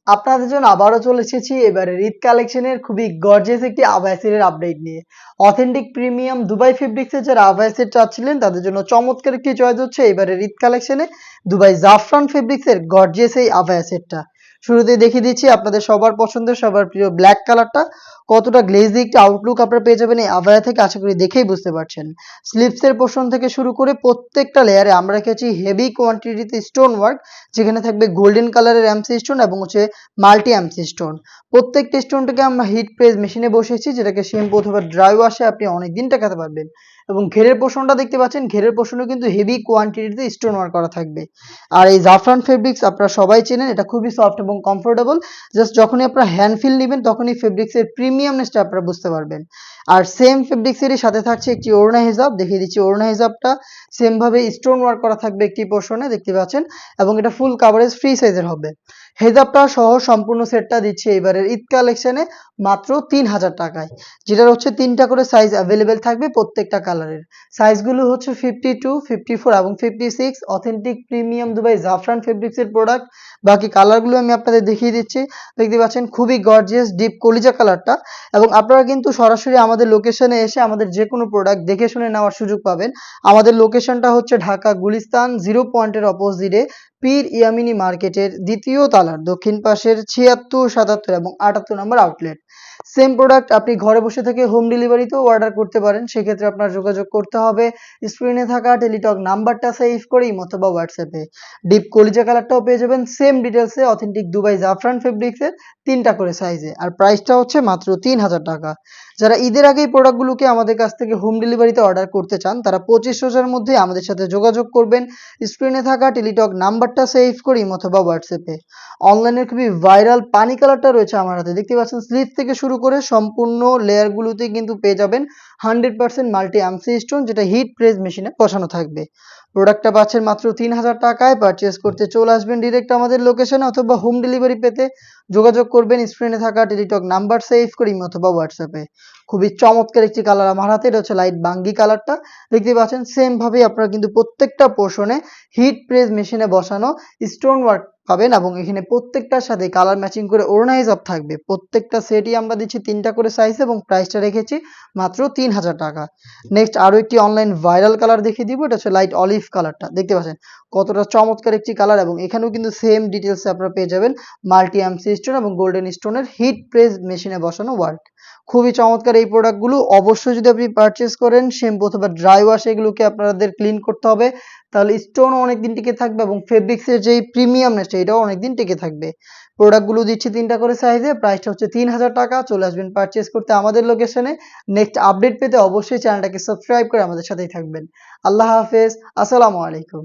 আপনাদের জন্য আবারও চলে এসেছি এবারে ঈদ কালেকশনের খুবই গর্জিয়াস একটি আবায়া সেটের আপডেট নিয়ে। অথেন্টিক প্রিমিয়াম দুবাই ফেব্রিক্সের যারা আবায়া সেট চাচ্ছিলেন তাদের জন্য চমৎকার একটি চয়েস হচ্ছে এবারের ঈদ কালেকশনে দুবাই জাফরান ফেব্রিক্সের গর্জিয়াস এই আবায়া সেটটা। শুরুতেই দেখিয়ে দিচ্ছি আপনাদের সবার পছন্দের সবার প্রিয় ব্ল্যাক কালারটা কতটা গ্লেজি একটি আউটলুক আপনারা পেয়ে যাবেন এই আবায়া থেকে, আশা করি দেখেই বুঝতে পারছেন। স্লিভসের পোর্শন থেকে শুরু করে প্রত্যেকটা লেয়ারে আমরা রেখেছি হেভি কোয়ান্টিটিতে স্টোন ওয়ার্ক, যেখানে থাকবে গোল্ডেন কালারের এমসি স্টোন এবং হচ্ছে মাল্টি এমসি স্টোন। প্রত্যেকটা স্টোনটাকে আমরা হিট প্রেস মেশিনে বসিয়েছি, যেটাকে শ্যাম্পু অথবা ড্রাই ওয়াশে আপনি অনেকদিন টেকাতে পারবেন। এবং ঘেরের পোর্শনটা দেখতে পাচ্ছেন, ঘেরের পোর্শনে কিন্তু হেভি কোয়ান্টিটিতে স্টোন ওয়ার্ক করা থাকবে। আর এই জাফরান ফেব্রিক্স আপনারা সবাই চেনেন, এটা খুবই সফট এবং কমফোর্টেবল। জাস্ট যখনই আপনারা হ্যান্ড ফিল নেবেন তখনই ফেব্রিক্সের প্রিমিয়ামনেসটা আপনারা বুঝতে পারবেন। আর সেম ফেব্রিক্সেরই সাথে থাকছে একটি ওড়না হিজাব, দেখিয়ে দিচ্ছি ওড়না হিজাবটা সেম ভাবে স্টোন ওয়ার্ক করা থাকবে একটি পোর্শনে, দেখতে পাচ্ছেন। এবং এটা ফুল কাভারেজ ফ্রি সাইজের হবে। হেজাবটা সহ সম্পূর্ণ সেটটা দিচ্ছে এবারের ঈদ কালেকশনে মাত্র ৩,০০০ টাকায়, যেটার হচ্ছে ৩টা করে সাইজ অ্যাভেলেবেল থাকবে প্রত্যেকটা কালারের। সাইজগুলো হচ্ছে 52, 54 এবং 56। অথেন্টিক প্রিমিয়াম দুবাই জাফরান ফেব্রিক্সের প্রোডাক্ট। বাকি কালারগুলো আমি আপনাদের দেখিয়ে দিচ্ছি। দেখতে পাচ্ছেন খুবই গর্জিয়াস ডিপ কলিজা কালারটা। এবং আপনারা কিন্তু সরাসরি আমাদের লোকেশনে এসে আমাদের যে কোনো প্রোডাক্ট দেখে শুনে নেওয়ার সুযোগ পাবেন। আমাদের লোকেশনটা হচ্ছে ঢাকা গুলিস্তান 0 পয়েন্টের অপোজিটে পীর ইয়ামিনী মার্কেটের দ্বিতীয় তালার দক্ষিণ পাশের ৭৬, ৭৭ এবং ৭৮ নম্বর আউটলেট। সেম প্রোডাক্ট আপনি ঘরে বসে থেকে হোম ডেলিভারিতেও অর্ডার করতে পারেন। সেক্ষেত্রে আপনার যোগাযোগ করতে হবে স্ক্রিনে থাকা টেলিটক নাম্বারটা সেভ করে ইমো অথবা হোয়াটসঅ্যাপে। ডিপ কলিজা কালারটাও পেয়ে যাবেন সেম ডিটেলসে অথেন্টিক দুবাই জাফরান ফেব্রিক্সের ৩টা করে সাইজে। আর প্রাইসটা হচ্ছে মাত্র ৩,০০০ টাকা। যারা ঈদের আগে এই প্রোডাক্টগুলোকে আমাদের কাছ থেকে হোম ডেলিভারিতে অর্ডার করতে চান তারা ২৫ রোজার মধ্যে আমাদের সাথে যোগাযোগ করবেন স্ক্রিনে থাকা টেলিটক নাম্বারটা সেভ করি অথবা হোয়াটসঅ্যাপে। অনলাইনের খুবই ভাইরাল পানি কালারটা রয়েছে আমার হাতে, দেখতে পাচ্ছেন। স্লিভ থেকে শুরু করে সম্পূর্ণ লেয়ারগুলোতে কিন্তু পেয়ে যাবেন 100% মাল্টি এমসি স্টোন, যেটা হিট প্রেস মেশিনে বসানো থাকবে। প্রোডাক্টটা পাচ্ছেন মাত্র ৩,০০০ টাকায়। পারচেস করতে চলে আসবেন ডিরেক্ট আমাদের লোকেশনে অথবা হোম ডেলিভারি পেতে যোগাযোগ করবেন স্ক্রিনে থাকা টেলিটক নাম্বার সেভ করি অথবা হোয়াটসঅ্যাপে। খুবই চমৎকার একটি কালার আমার হাতে, এটা হচ্ছে লাইট বাঙ্গি কালারটা। দেখতে পাচ্ছেন সেম ভাবে আপনারা কিন্তু প্রত্যেকটা পোর্শনে হিট প্রেস মেশিনে বসানো স্টোন ওয়ার্ক পাবেন এবং এখানে প্রত্যেকটার সাথে কালার ম্যাচিং করে ওড়না হিজাব থাকবে। প্রত্যেকটা সেটই আমরা দিচ্ছি ৩টা করে সাইজ এবং প্রাইসটা রেখেছি মাত্র ৩,০০০ টাকা। নেক্সট আরো একটি অনলাইন ভাইরাল কালার দেখিয়ে দিব, এটা হচ্ছে লাইট অলিভ কালারটা। দেখতে পাচ্ছেন কতটা চমৎকার একটি কালার এবং এখানেও কিন্তু সেম ডিটেলসে আপনারা পেয়ে যাবেন মাল্টি এমসি স্টোন এবং গোল্ডেন স্টোনের হিট প্রেস মেশিনে বসানো ওয়ার্ক। খুবই চমৎকার এই প্রোডাক্টগুলো। অবশ্যই যদি আপনি পারচেস করেন শ্যাম্পু অথবা ড্রাই ওয়াশ এগুলোকে আপনাদের ক্লিন করতে হবে, তাহলে স্টোনও অনেকদিন টিকে থাকবে এবং ফেব্রিক্সের যেই প্রিমিয়ামনেসটা এটাও অনেকদিন টিকে থাকবে। প্রোডাক্টগুলো দিচ্ছি ৩টা করে সাইজে, প্রাইসটা হচ্ছে ৩,০০০ টাকা। চলে আসবেন পারচেস করতে আমাদের লোকেশনে। নেক্সট আপডেট পেতে অবশ্যই চ্যানেলটাকে সাবস্ক্রাইব করে আমাদের সাথেই থাকবেন। আল্লাহ হাফেজ, আসসালামু আলাইকুম।